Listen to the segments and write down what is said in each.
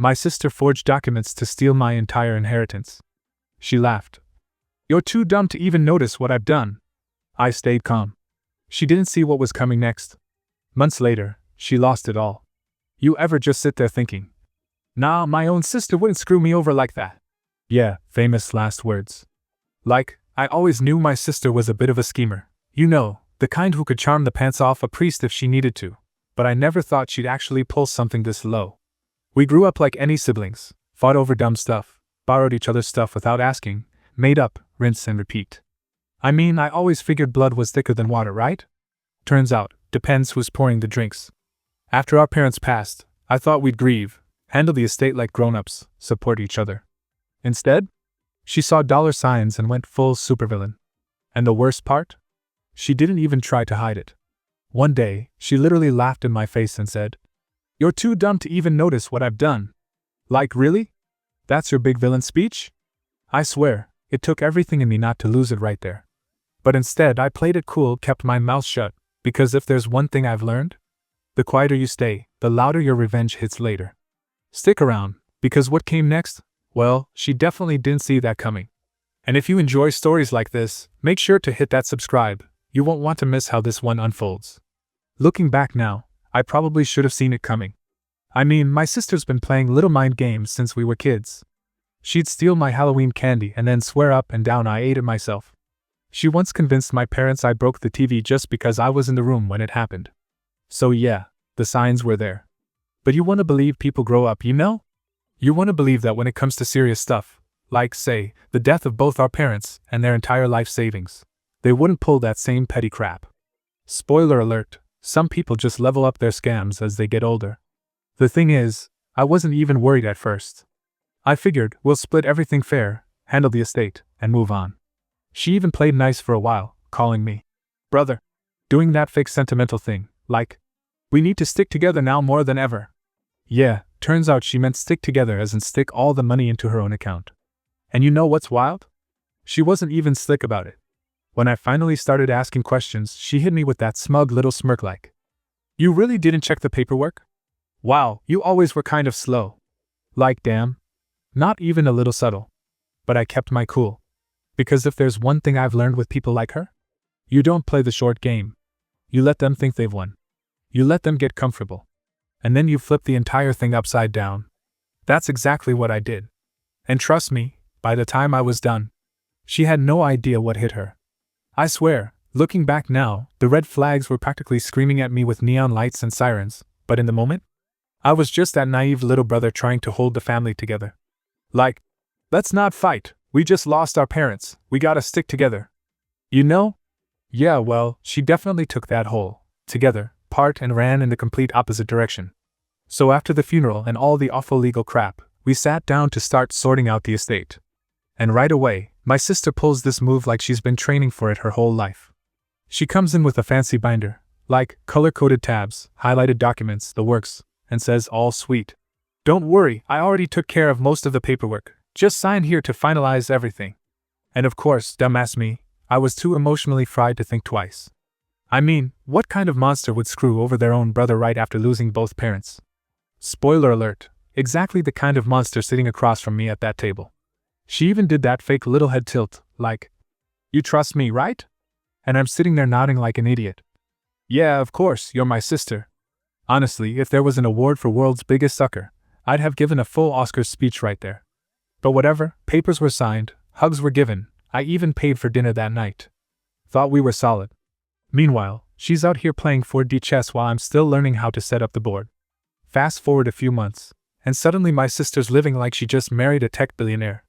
My sister forged documents to steal my entire inheritance. She laughed. You're too dumb to even notice what I've done. I stayed calm. She didn't see what was coming next. Months later, she lost it all. You ever just sit there thinking, nah, my own sister wouldn't screw me over like that? Yeah, famous last words. Like, I always knew my sister was a bit of a schemer. You know, the kind who could charm the pants off a priest if she needed to. But I never thought she'd actually pull something this low. We grew up like any siblings, fought over dumb stuff, borrowed each other's stuff without asking, made up, rinse and repeat. I mean, I always figured blood was thicker than water, right? Turns out, depends who's pouring the drinks. After our parents passed, I thought we'd grieve, handle the estate like grown-ups, support each other. Instead, she saw dollar signs and went full supervillain. And the worst part? She didn't even try to hide it. One day, she literally laughed in my face and said, "You're too dumb to even notice what I've done." Like, really? That's your big villain speech? I swear, it took everything in me not to lose it right there. But instead, I played it cool, kept my mouth shut, because if there's one thing I've learned, the quieter you stay, the louder your revenge hits later. Stick around, because what came next? Well, she definitely didn't see that coming. And if you enjoy stories like this, make sure to hit that subscribe. You won't want to miss how this one unfolds. Looking back now, I probably should have seen it coming. I mean, my sister's been playing little mind games since we were kids. She'd steal my Halloween candy and then swear up and down I ate it myself. She once convinced my parents I broke the TV just because I was in the room when it happened. So yeah, the signs were there. But you want to believe people grow up, you know? You want to believe that when it comes to serious stuff, like, say, the death of both our parents and their entire life savings, they wouldn't pull that same petty crap. Spoiler alert, some people just level up their scams as they get older. The thing is, I wasn't even worried at first. I figured we'll split everything fair, handle the estate, and move on. She even played nice for a while, calling me brother, doing that fake sentimental thing, like, we need to stick together now more than ever. Yeah, turns out she meant stick together as in stick all the money into her own account. And you know what's wild? She wasn't even slick about it. When I finally started asking questions, she hit me with that smug little smirk like, "You really didn't check the paperwork? Wow, you always were kind of slow." Like, damn. Not even a little subtle. But I kept my cool. Because if there's one thing I've learned with people like her, you don't play the short game. You let them think they've won. You let them get comfortable. And then you flip the entire thing upside down. That's exactly what I did. And trust me, by the time I was done, she had no idea what hit her. I swear, looking back now, the red flags were practically screaming at me with neon lights and sirens, but in the moment, I was just that naive little brother trying to hold the family together. Like, let's not fight, we just lost our parents, we gotta stick together. You know? Yeah, well, she definitely took that whole together part and ran in the complete opposite direction. So after the funeral and all the awful legal crap, we sat down to start sorting out the estate. And right away, my sister pulls this move like she's been training for it her whole life. She comes in with a fancy binder, like color-coded tabs, highlighted documents, the works, and says all sweet, "Don't worry, I already took care of most of the paperwork, just sign here to finalize everything." And of course, dumbass me, I was too emotionally fried to think twice. I mean, what kind of monster would screw over their own brother right after losing both parents? Spoiler alert, exactly the kind of monster sitting across from me at that table. She even did that fake little head tilt, like, "You trust me, right?" And I'm sitting there nodding like an idiot. Yeah, of course, you're my sister. Honestly, if there was an award for world's biggest sucker, I'd have given a full Oscars speech right there. But whatever, papers were signed, hugs were given, I even paid for dinner that night. Thought we were solid. Meanwhile, she's out here playing 4D chess while I'm still learning how to set up the board. Fast forward a few months, and suddenly my sister's living like she just married a tech billionaire.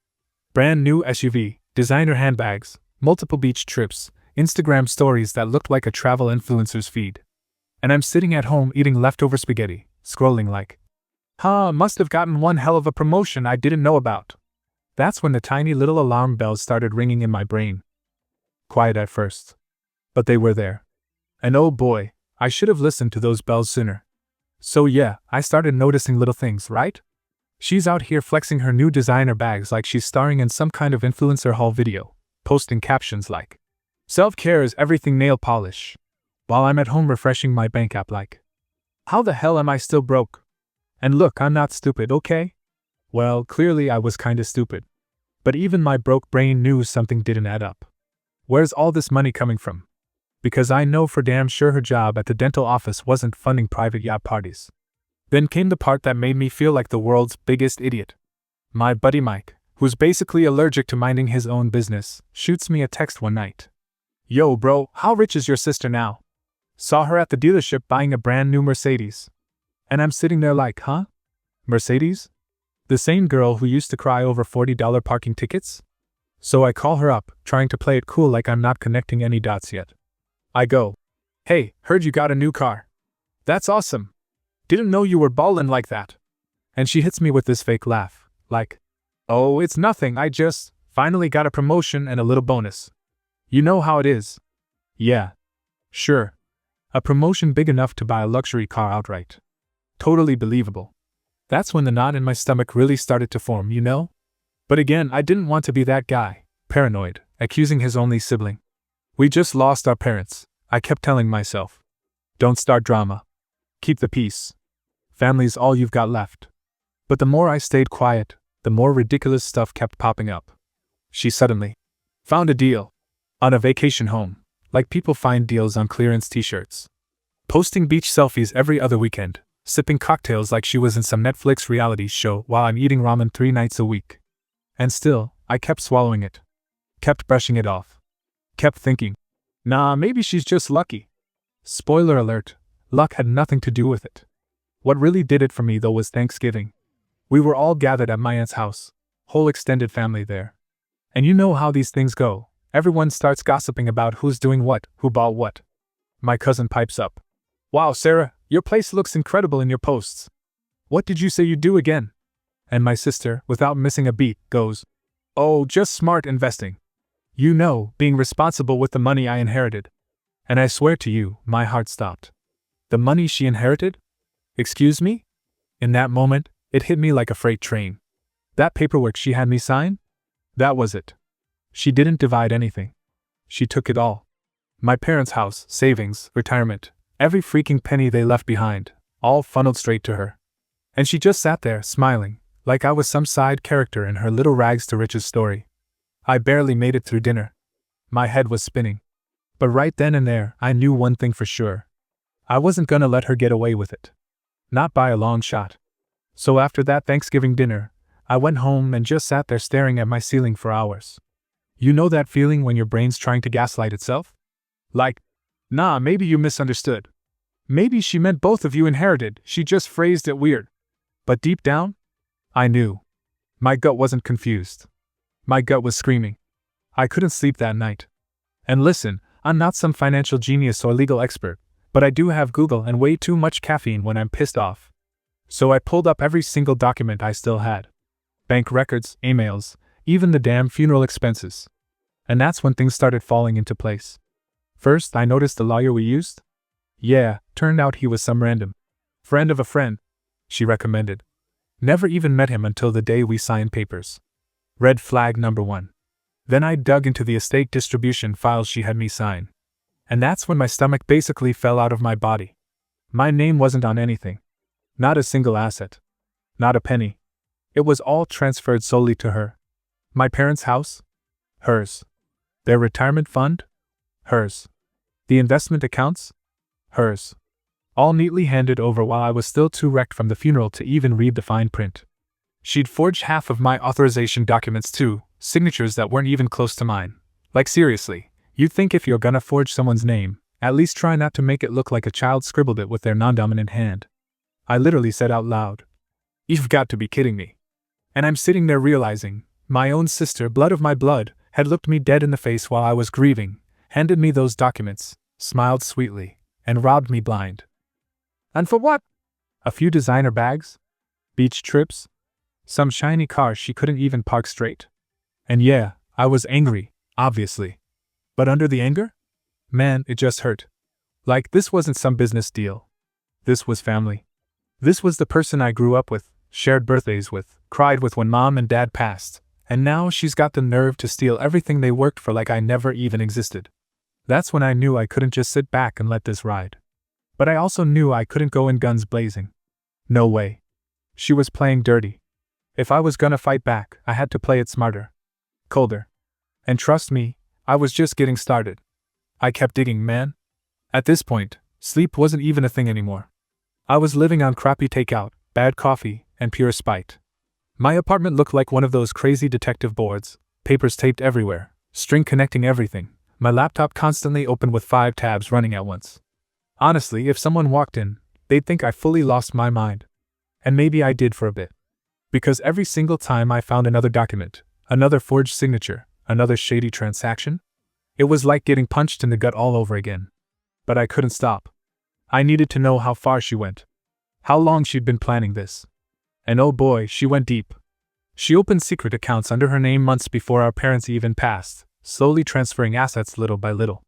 Brand new SUV, designer handbags, multiple beach trips, Instagram stories that looked like a travel influencer's feed. And I'm sitting at home eating leftover spaghetti, scrolling like, must have gotten one hell of a promotion I didn't know about. That's when the tiny little alarm bells started ringing in my brain. Quiet at first. But they were there. And oh boy, I should have listened to those bells sooner. So yeah, I started noticing little things, right? She's out here flexing her new designer bags like she's starring in some kind of influencer haul video, posting captions like, "Self-care is everything nail polish." While I'm at home refreshing my bank app like, how the hell am I still broke? And look, I'm not stupid, okay? Well, clearly I was kinda stupid. But even my broke brain knew something didn't add up. Where's all this money coming from? Because I know for damn sure her job at the dental office wasn't funding private yacht parties. Then came the part that made me feel like the world's biggest idiot. My buddy Mike, who's basically allergic to minding his own business, shoots me a text one night. Yo bro, how rich is your sister now? Saw her at the dealership buying a brand new Mercedes. And I'm sitting there like, huh? Mercedes? The same girl who used to cry over $40 parking tickets? So I call her up, trying to play it cool like I'm not connecting any dots yet. I go, hey, heard you got a new car. That's awesome. Didn't know you were ballin' like that. And she hits me with this fake laugh, like, oh, it's nothing, I just finally got a promotion and a little bonus. You know how it is. Yeah. Sure. A promotion big enough to buy a luxury car outright. Totally believable. That's when the knot in my stomach really started to form, you know? But again, I didn't want to be that guy, paranoid, accusing his only sibling. We just lost our parents, I kept telling myself. Don't start drama. Keep the peace. Family's all you've got left. But the more I stayed quiet, the more ridiculous stuff kept popping up. She suddenly found a deal on a vacation home, like people find deals on clearance t-shirts. Posting beach selfies every other weekend, sipping cocktails like she was in some Netflix reality show while I'm eating ramen 3 nights a week. And still, I kept swallowing it. Kept brushing it off. Kept thinking, nah, maybe she's just lucky. Spoiler alert, luck had nothing to do with it. What really did it for me though was Thanksgiving. We were all gathered at my aunt's house, whole extended family there. And you know how these things go, everyone starts gossiping about who's doing what, who bought what. My cousin pipes up. Wow, Sarah, your place looks incredible in your posts. What did you say you'd do again? And my sister, without missing a beat, goes, oh, just smart investing. You know, being responsible with the money I inherited. And I swear to you, my heart stopped. The money she inherited? Excuse me? In that moment, it hit me like a freight train. That paperwork she had me sign? That was it. She didn't divide anything. She took it all. My parents' house, savings, retirement, every freaking penny they left behind, all funneled straight to her. And she just sat there, smiling, like I was some side character in her little rags to riches story. I barely made it through dinner. My head was spinning. But right then and there, I knew one thing for sure. I wasn't gonna let her get away with it. Not by a long shot. So after that Thanksgiving dinner, I went home and just sat there staring at my ceiling for hours. You know that feeling when your brain's trying to gaslight itself? Like, nah, maybe you misunderstood. Maybe she meant both of you inherited, she just phrased it weird. But deep down, I knew. My gut wasn't confused. My gut was screaming. I couldn't sleep that night. And listen, I'm not some financial genius or legal expert, but I do have Google and way too much caffeine when I'm pissed off. So I pulled up every single document I still had. Bank records, emails, even the damn funeral expenses. And that's when things started falling into place. First, I noticed the lawyer we used. Yeah, turned out he was some random friend of a friend, she recommended. Never even met him until the day we signed papers. Red flag number 1. Then I dug into the estate distribution files she had me sign. And that's when my stomach basically fell out of my body. My name wasn't on anything. Not a single asset. Not a penny. It was all transferred solely to her. My parents' house? Hers. Their retirement fund? Hers. The investment accounts? Hers. All neatly handed over while I was still too wrecked from the funeral to even read the fine print. She'd forged half of my authorization documents too, signatures that weren't even close to mine. Like seriously, you'd think if you're gonna forge someone's name, at least try not to make it look like a child scribbled it with their non-dominant hand. I literally said out loud, "You've got to be kidding me." And I'm sitting there realizing, my own sister, blood of my blood, had looked me dead in the face while I was grieving, handed me those documents, smiled sweetly, and robbed me blind. And for what? A few designer bags? Beach trips? Some shiny car she couldn't even park straight? And yeah, I was angry, obviously. But under the anger? Man, it just hurt. Like, this wasn't some business deal. This was family. This was the person I grew up with, shared birthdays with, cried with when mom and dad passed, and now she's got the nerve to steal everything they worked for like I never even existed. That's when I knew I couldn't just sit back and let this ride. But I also knew I couldn't go in guns blazing. No way. She was playing dirty. If I was gonna fight back, I had to play it smarter. Colder. And trust me, I was just getting started. I kept digging, man. At this point, sleep wasn't even a thing anymore. I was living on crappy takeout, bad coffee, and pure spite. My apartment looked like one of those crazy detective boards, papers taped everywhere, string connecting everything, my laptop constantly open with 5 tabs running at once. Honestly, if someone walked in, they'd think I fully lost my mind. And maybe I did for a bit. Because every single time I found another document, another forged signature, another shady transaction, it was like getting punched in the gut all over again. But I couldn't stop. I needed to know how far she went. How long she'd been planning this. And oh boy, she went deep. She opened secret accounts under her name months before our parents even passed, slowly transferring assets little by little.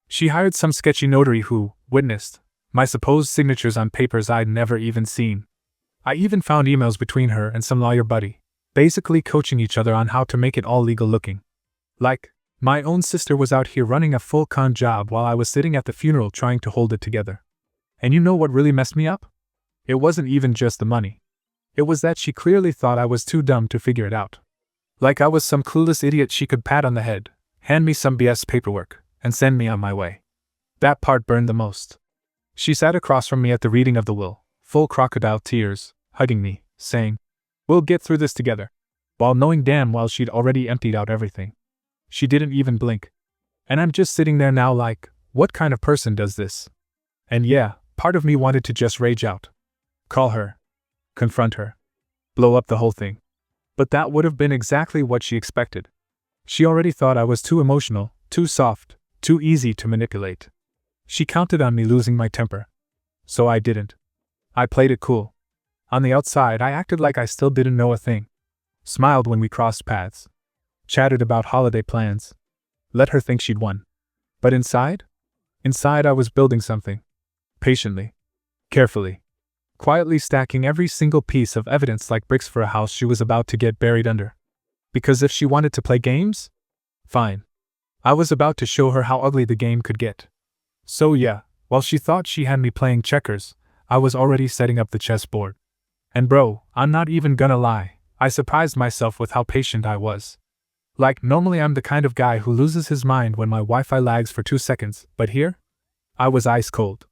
She hired some sketchy notary who witnessed my supposed signatures on papers I'd never even seen. I even found emails between her and some lawyer buddy, basically coaching each other on how to make it all legal looking. Like, my own sister was out here running a full con job while I was sitting at the funeral trying to hold it together. And you know what really messed me up? It wasn't even just the money. It was that she clearly thought I was too dumb to figure it out. Like I was some clueless idiot she could pat on the head, hand me some BS paperwork, and send me on my way. That part burned the most. She sat across from me at the reading of the will, full crocodile tears, hugging me, saying, "We'll get through this together," while knowing damn well she'd already emptied out everything. She didn't even blink. And I'm just sitting there now like, what kind of person does this? And yeah, part of me wanted to just rage out. Call her. Confront her. Blow up the whole thing. But that would have been exactly what she expected. She already thought I was too emotional, too soft, too easy to manipulate. She counted on me losing my temper. So I didn't. I played it cool. On the outside, I acted like I still didn't know a thing. Smiled when we crossed paths. Chatted about holiday plans. Let her think she'd won. But inside? Inside I was building something. Patiently. Carefully. Quietly stacking every single piece of evidence like bricks for a house she was about to get buried under. Because if she wanted to play games? Fine. I was about to show her how ugly the game could get. So yeah, while she thought she had me playing checkers, I was already setting up the chessboard. And bro, I'm not even gonna lie, I surprised myself with how patient I was. Like, normally I'm the kind of guy who loses his mind when my Wi-Fi lags for 2 seconds, but here? I was ice cold.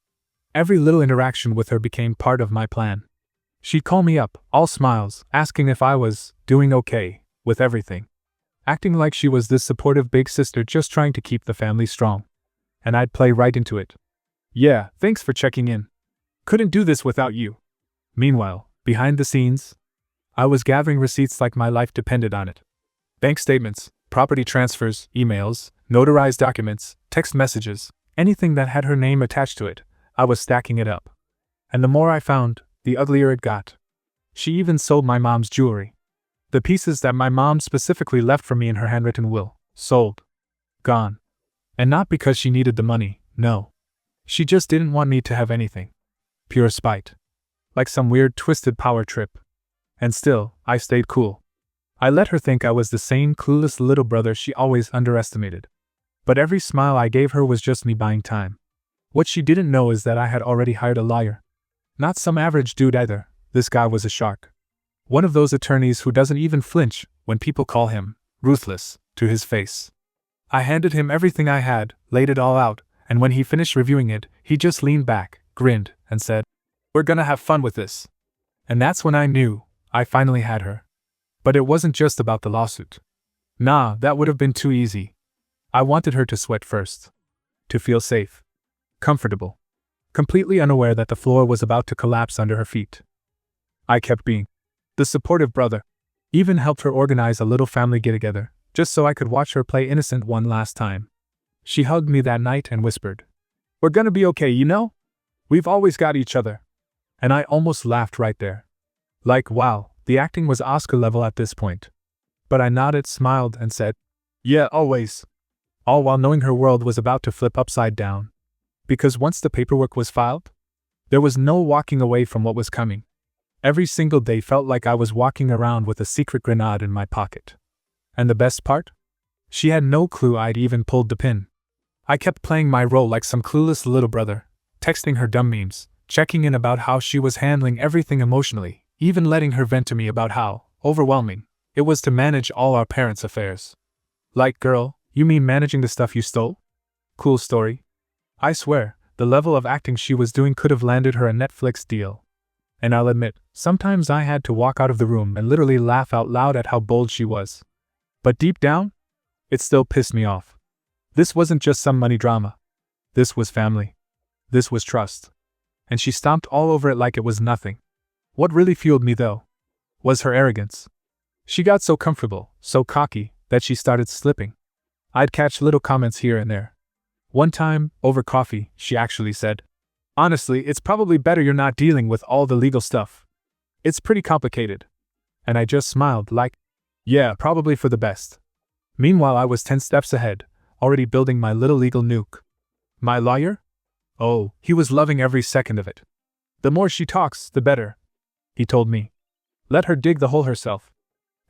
Every little interaction with her became part of my plan. She'd call me up, all smiles, asking if I was doing okay with everything. Acting like she was this supportive big sister just trying to keep the family strong. And I'd play right into it. Yeah, thanks for checking in. Couldn't do this without you. Meanwhile, behind the scenes, I was gathering receipts like my life depended on it. Bank statements, property transfers, emails, notarized documents, text messages, anything that had her name attached to it, I was stacking it up. And the more I found, the uglier it got. She even sold my mom's jewelry. The pieces that my mom specifically left for me in her handwritten will, sold. Gone. And not because she needed the money, no. She just didn't want me to have anything. Pure spite. Like some weird twisted power trip. And still, I stayed cool. I let her think I was the same clueless little brother she always underestimated. But every smile I gave her was just me buying time. What she didn't know is that I had already hired a lawyer. Not some average dude either, this guy was a shark. One of those attorneys who doesn't even flinch when people call him ruthless to his face. I handed him everything I had, laid it all out, and when he finished reviewing it, he just leaned back, grinned, and said, "We're gonna have fun with this." And that's when I knew I finally had her. But it wasn't just about the lawsuit. Nah, that would have been too easy. I wanted her to sweat first. To feel safe. Comfortable. Completely unaware that the floor was about to collapse under her feet. I kept being the supportive brother. Even helped her organize a little family get-together, just so I could watch her play innocent one last time. She hugged me that night and whispered, "We're gonna be okay, you know? We've always got each other." And I almost laughed right there. Like, wow. The acting was Oscar level at this point. But I nodded, smiled, and said, "Yeah, always." All while knowing her world was about to flip upside down. Because once the paperwork was filed, there was no walking away from what was coming. Every single day felt like I was walking around with a secret grenade in my pocket. And the best part? She had no clue I'd even pulled the pin. I kept playing my role like some clueless little brother, texting her dumb memes, checking in about how she was handling everything emotionally, even letting her vent to me about how overwhelming. It was to manage all our parents' affairs. Like, girl, you mean managing the stuff you stole? Cool story. I swear, the level of acting she was doing could have landed her a Netflix deal. And I'll admit, sometimes I had to walk out of the room and literally laugh out loud at how bold she was. But deep down, it still pissed me off. This wasn't just some money drama. This was family. This was trust. And she stomped all over it like it was nothing. What really fueled me, though, was her arrogance. She got so comfortable, so cocky, that she started slipping. I'd catch little comments here and there. One time, over coffee, she actually said, "Honestly, it's probably better you're not dealing with all the legal stuff. It's pretty complicated." And I just smiled like, yeah, probably for the best. Meanwhile, I was 10 steps ahead, already building my little legal nuke. My lawyer? Oh, he was loving every second of it. The more she talks, the better, he told me. Let her dig the hole herself.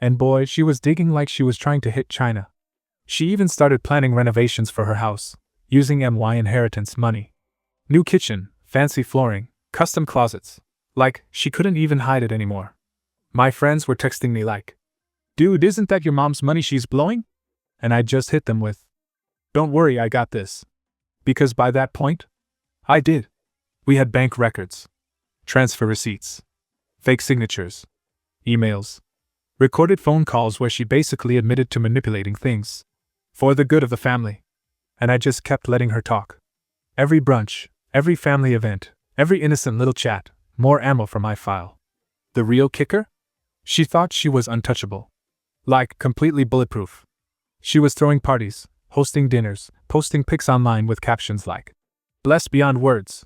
And boy, she was digging like she was trying to hit China. She even started planning renovations for her house, using my inheritance money. New kitchen, fancy flooring, custom closets. Like, she couldn't even hide it anymore. My friends were texting me like, "Dude, isn't that your mom's money she's blowing?" And I just hit them with, "Don't worry, I got this." Because by that point, I did. We had bank records, transfer receipts, fake signatures, emails, recorded phone calls where she basically admitted to manipulating things for the good of the family. And I just kept letting her talk. Every brunch, every family event, every innocent little chat, more ammo for my file. The real kicker? She thought she was untouchable. Like, completely bulletproof. She was throwing parties, hosting dinners, posting pics online with captions like, "Blessed beyond words."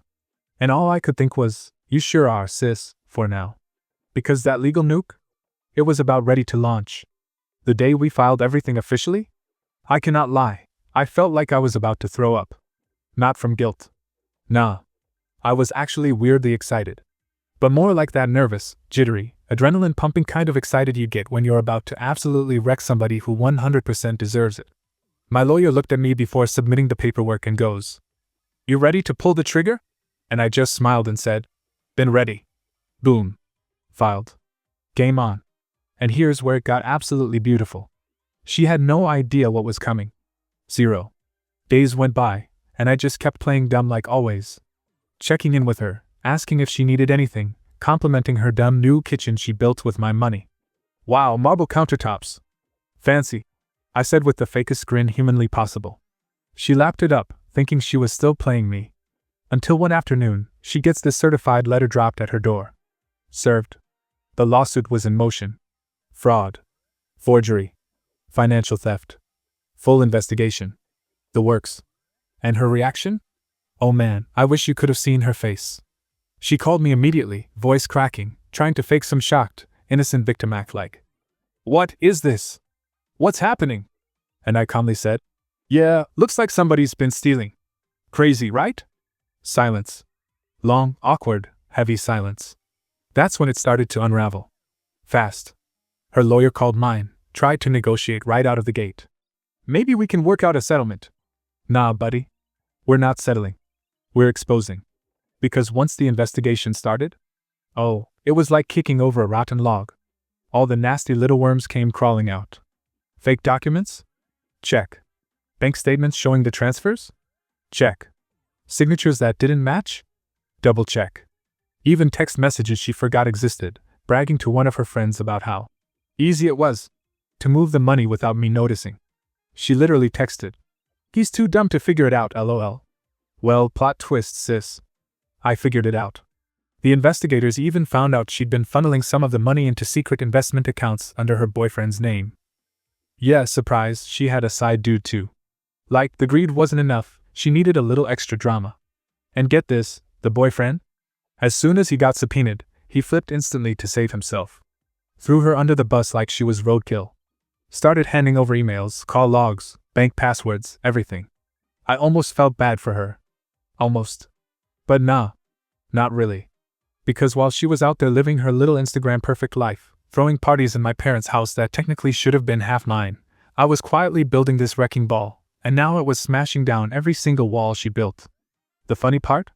And all I could think was, you sure are, sis, for now. Because that legal nuke? It was about ready to launch. The day we filed everything officially? I cannot lie, I felt like I was about to throw up. Not from guilt. Nah. I was actually weirdly excited. But more like that nervous, jittery, adrenaline-pumping kind of excited you get when you're about to absolutely wreck somebody who 100% deserves it. My lawyer looked at me before submitting the paperwork and goes, "You ready to pull the trigger?" And I just smiled and said, "Been ready." Boom. Filed. Game on. And here's where it got absolutely beautiful. She had no idea what was coming. 0. Days went by, and I just kept playing dumb like always. Checking in with her, asking if she needed anything, complimenting her dumb new kitchen she built with my money. "Wow, marble countertops. Fancy," I said with the fakest grin humanly possible. She lapped it up, thinking she was still playing me. Until one afternoon, she gets this certified letter dropped at her door. Served. The lawsuit was in motion. Fraud. Forgery. Financial theft. Full investigation. The works. And her reaction? Oh man, I wish you could have seen her face. She called me immediately, voice cracking, trying to fake some shocked, innocent victim act like, "What is this? What's happening?" And I calmly said, "Yeah, looks like somebody's been stealing. Crazy, right?" Silence. Long, awkward, heavy silence. That's when it started to unravel. Fast. Her lawyer called mine, tried to negotiate right out of the gate. "Maybe we can work out a settlement." Nah, buddy. We're not settling. We're exposing. Because once the investigation started, oh, it was like kicking over a rotten log. All the nasty little worms came crawling out. Fake documents? Check. Bank statements showing the transfers? Check. Signatures that didn't match? Double check. Even text messages she forgot existed, bragging to one of her friends about how easy it was to move the money without me noticing. She literally texted, "He's too dumb to figure it out, lol." Well, plot twist, sis. I figured it out. The investigators even found out she'd been funneling some of the money into secret investment accounts under her boyfriend's name. Yeah, surprise, she had a side dude too. Like, the greed wasn't enough, she needed a little extra drama. And get this, the boyfriend? As soon as he got subpoenaed, he flipped instantly to save himself. Threw her under the bus like she was roadkill. Started handing over emails, call logs, bank passwords, everything. I almost felt bad for her. Almost. But nah. Not really. Because while she was out there living her little Instagram perfect life, throwing parties in my parents' house that technically should have been half mine, I was quietly building this wrecking ball, and now it was smashing down every single wall she built. The funny part?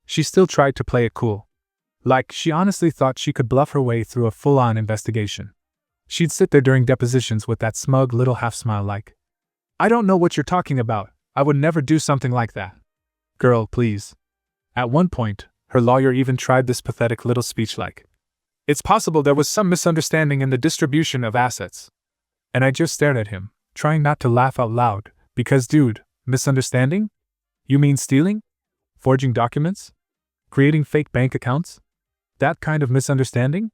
She still tried to play it cool. Like, she honestly thought she could bluff her way through a full-on investigation. She'd sit there during depositions with that smug little half smile like, I don't know what you're talking about, I would never do something like that. Girl, please. At one point, her lawyer even tried this pathetic little speech like, it's possible there was some misunderstanding in the distribution of assets. And I just stared at him, trying not to laugh out loud, because dude, misunderstanding? You mean stealing? Forging documents? Creating fake bank accounts? That kind of misunderstanding?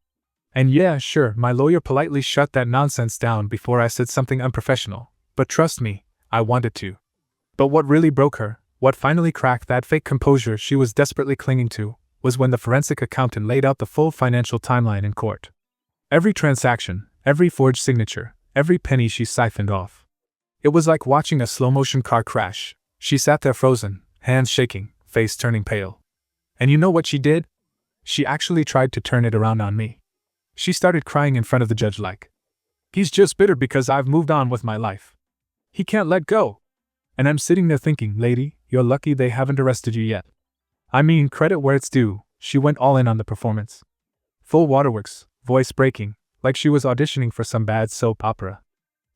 And yeah, sure, my lawyer politely shut that nonsense down before I said something unprofessional, but trust me, I wanted to. But what really broke her, what finally cracked that fake composure she was desperately clinging to, was when the forensic accountant laid out the full financial timeline in court. Every transaction, every forged signature, every penny she siphoned off. It was like watching a slow-motion car crash. She sat there frozen, hands shaking, face turning pale. And you know what she did? She actually tried to turn it around on me. She started crying in front of the judge like, he's just bitter because I've moved on with my life. He can't let go. And I'm sitting there thinking, lady, you're lucky they haven't arrested you yet. I mean, credit where it's due, she went all in on the performance. Full waterworks, voice breaking, like she was auditioning for some bad soap opera.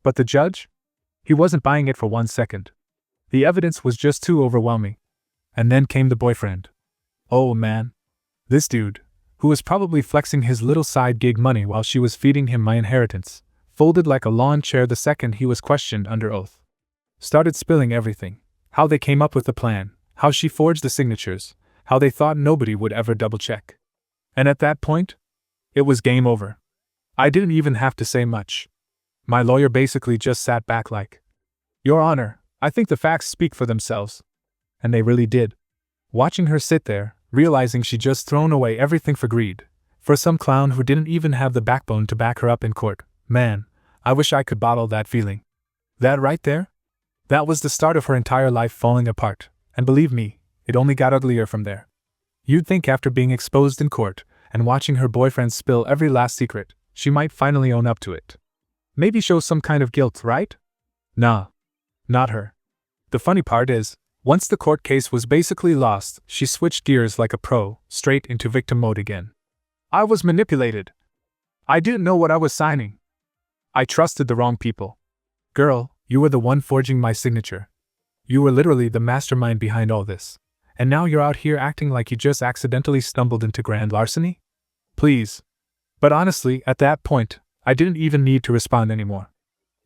But the judge? He wasn't buying it for 1 second. The evidence was just too overwhelming. And then came the boyfriend. Oh man. This dude, who was probably flexing his little side gig money while she was feeding him my inheritance, folded like a lawn chair the second he was questioned under oath. Started spilling everything. How they came up with the plan, how she forged the signatures, how they thought nobody would ever double-check. And at that point, it was game over. I didn't even have to say much. My lawyer basically just sat back like, Your Honor, I think the facts speak for themselves. And they really did. Watching her sit there, realizing she'd just thrown away everything for greed, for some clown who didn't even have the backbone to back her up in court, man, I wish I could bottle that feeling. That right there? That was the start of her entire life falling apart, and believe me, it only got uglier from there. You'd think after being exposed in court, and watching her boyfriend spill every last secret, she might finally own up to it. Maybe show some kind of guilt, right? Nah. Not her. The funny part is, once the court case was basically lost, she switched gears like a pro, straight into victim mode again. I was manipulated. I didn't know what I was signing. I trusted the wrong people. Girl, you were the one forging my signature. You were literally the mastermind behind all this. And now you're out here acting like you just accidentally stumbled into grand larceny? Please. But honestly, at that point, I didn't even need to respond anymore.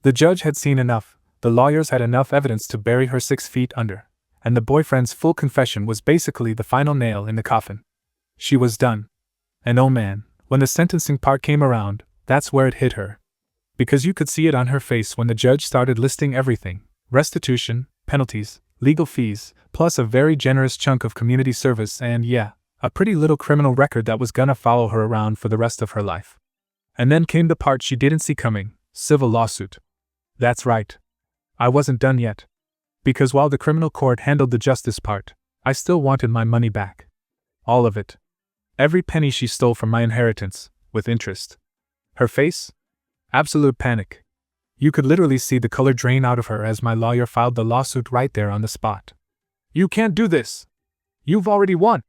The judge had seen enough, the lawyers had enough evidence to bury her 6 feet under, and the boyfriend's full confession was basically the final nail in the coffin. She was done. And oh man, when the sentencing part came around, that's where it hit her. Because you could see it on her face when the judge started listing everything: restitution, penalties, legal fees, plus a very generous chunk of community service and yeah, a pretty little criminal record that was gonna follow her around for the rest of her life. And then came the part she didn't see coming: civil lawsuit. That's right. I wasn't done yet. Because while the criminal court handled the justice part, I still wanted my money back. All of it. Every penny she stole from my inheritance, with interest. Her face? Absolute panic. You could literally see the color drain out of her as my lawyer filed the lawsuit right there on the spot. You can't do this! You've already won!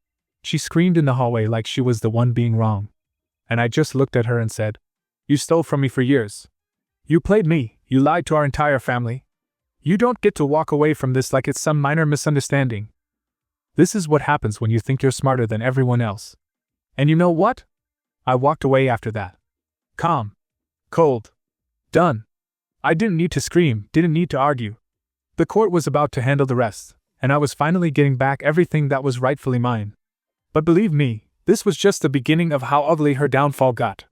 She screamed in the hallway like she was the one being wrong. And I just looked at her and said, You stole from me for years. You played me, you lied to our entire family. You don't get to walk away from this like it's some minor misunderstanding. This is what happens when you think you're smarter than everyone else. And you know what? I walked away after that. Calm. Cold. Done. I didn't need to scream, didn't need to argue. The court was about to handle the rest, and I was finally getting back everything that was rightfully mine. But believe me, this was just the beginning of how ugly her downfall got.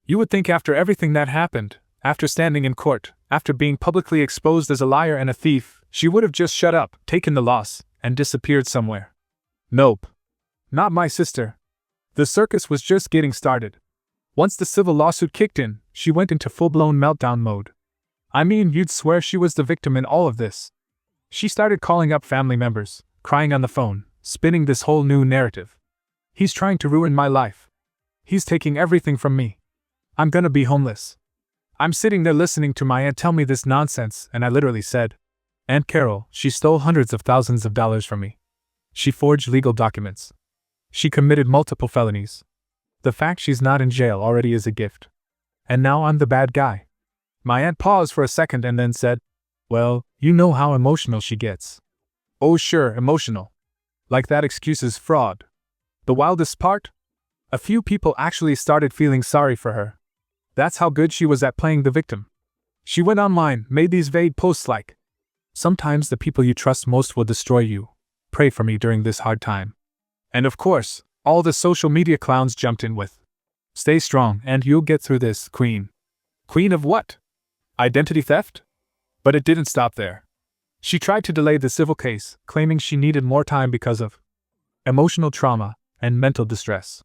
You would think after everything that happened, after standing in court, after being publicly exposed as a liar and a thief, she would have just shut up, taken the loss, and disappeared somewhere. Nope. Not my sister. The circus was just getting started. Once the civil lawsuit kicked in, she went into full-blown meltdown mode. I mean, you'd swear she was the victim in all of this. She started calling up family members, crying on the phone, spinning this whole new narrative. He's trying to ruin my life. He's taking everything from me. I'm gonna be homeless. I'm sitting there listening to my aunt tell me this nonsense, and I literally said, Aunt Carol, she stole hundreds of thousands of dollars from me. She forged legal documents. She committed multiple felonies. The fact she's not in jail already is a gift. And now I'm the bad guy. My aunt paused for a second and then said, "Well, you know how emotional she gets." "Oh sure, emotional. Like that excuses fraud." The wildest part? A few people actually started feeling sorry for her. That's how good she was at playing the victim. She went online, made these vague posts like, "Sometimes the people you trust most will destroy you. Pray for me during this hard time." And of course, all the social media clowns jumped in with, "Stay strong and you'll get through this, Queen." Queen of what? Identity theft? But it didn't stop there. She tried to delay the civil case, claiming she needed more time because of emotional trauma and mental distress.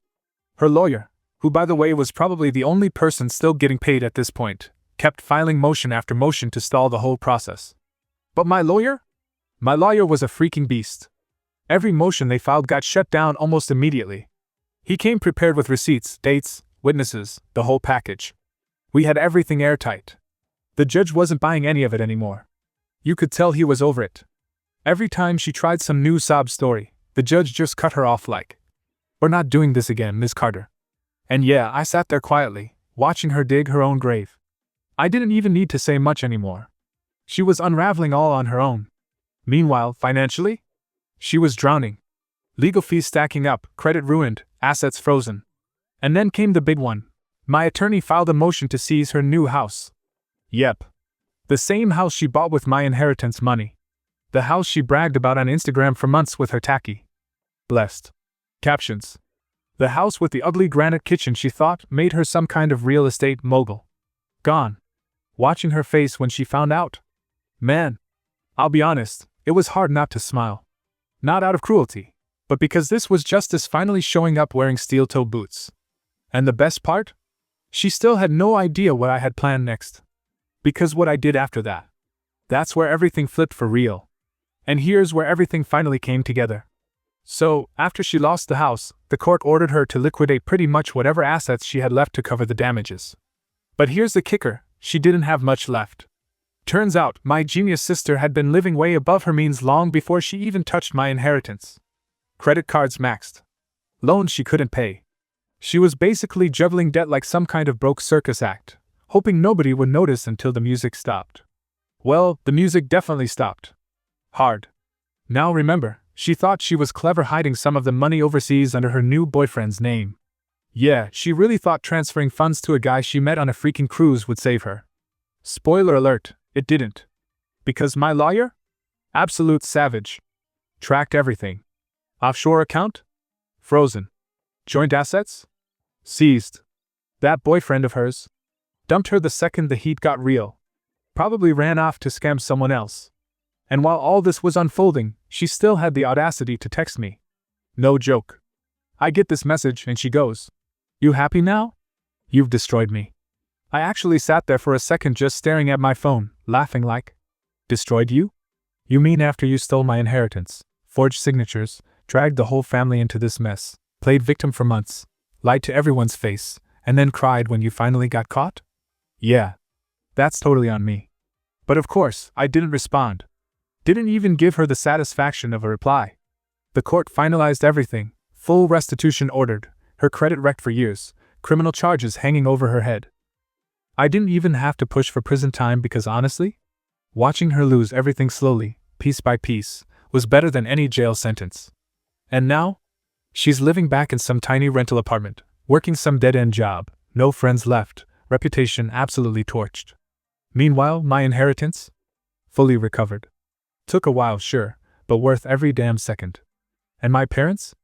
Her lawyer, who by the way was probably the only person still getting paid at this point, kept filing motion after motion to stall the whole process. But my lawyer? My lawyer was a freaking beast. Every motion they filed got shut down almost immediately. He came prepared with receipts, dates, witnesses, the whole package. We had everything airtight. The judge wasn't buying any of it anymore. You could tell he was over it. Every time she tried some new sob story, the judge just cut her off like, "We're not doing this again, Miss Carter." And yeah, I sat there quietly, watching her dig her own grave. I didn't even need to say much anymore. She was unraveling all on her own. Meanwhile, financially? She was drowning. Legal fees stacking up, credit ruined, assets frozen. And then came the big one. My attorney filed a motion to seize her new house. Yep. The same house she bought with my inheritance money. The house she bragged about on Instagram for months with her tacky, blessed captions. The house with the ugly granite kitchen she thought made her some kind of real estate mogul. Gone. Watching her face when she found out. Man, I'll be honest, it was hard not to smile. Not out of cruelty, but because this was justice finally showing up wearing steel-toe boots. And the best part? She still had no idea what I had planned next. Because what I did after that. That's where everything flipped for real. And here's where everything finally came together. So, after she lost the house, the court ordered her to liquidate pretty much whatever assets she had left to cover the damages. But here's the kicker, she didn't have much left. Turns out, my genius sister had been living way above her means long before she even touched my inheritance. Credit cards maxed. Loans she couldn't pay. She was basically juggling debt like some kind of broke circus act, hoping nobody would notice until the music stopped. Well, the music definitely stopped. Hard. Now remember, she thought she was clever hiding some of the money overseas under her new boyfriend's name. Yeah, she really thought transferring funds to a guy she met on a freaking cruise would save her. Spoiler alert, it didn't. Because my lawyer? Absolute savage. Tracked everything. Offshore account? Frozen. Joint assets? Seized. That boyfriend of hers? Dumped her the second the heat got real. Probably ran off to scam someone else. And while all this was unfolding, she still had the audacity to text me. No joke. I get this message and she goes, "You happy now? You've destroyed me." I actually sat there for a second just staring at my phone, laughing like, "Destroyed you? You mean after you stole my inheritance, forged signatures, dragged the whole family into this mess, played victim for months, lied to everyone's face, and then cried when you finally got caught?" Yeah. That's totally on me. But of course, I didn't respond. Didn't even give her the satisfaction of a reply. The court finalized everything, full restitution ordered, her credit wrecked for years, criminal charges hanging over her head. I didn't even have to push for prison time because honestly, watching her lose everything slowly, piece by piece, was better than any jail sentence. And now? She's living back in some tiny rental apartment, working some dead-end job, no friends left, reputation absolutely torched. Meanwhile, my inheritance? Fully recovered. Took a while, sure, but worth every damn second. And my parents?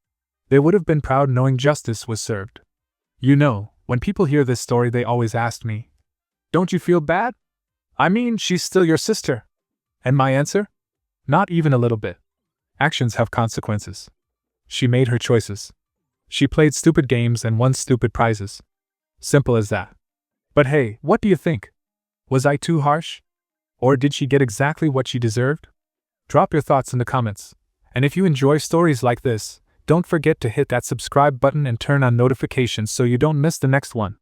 They would have been proud knowing justice was served. You know, when people hear this story they always ask me, "Don't you feel bad? I mean, she's still your sister." And my answer? Not even a little bit. Actions have consequences. She made her choices. She played stupid games and won stupid prizes. Simple as that. But hey, what do you think? Was I too harsh? Or did she get exactly what she deserved? Drop your thoughts in the comments. And if you enjoy stories like this, don't forget to hit that subscribe button and turn on notifications so you don't miss the next one.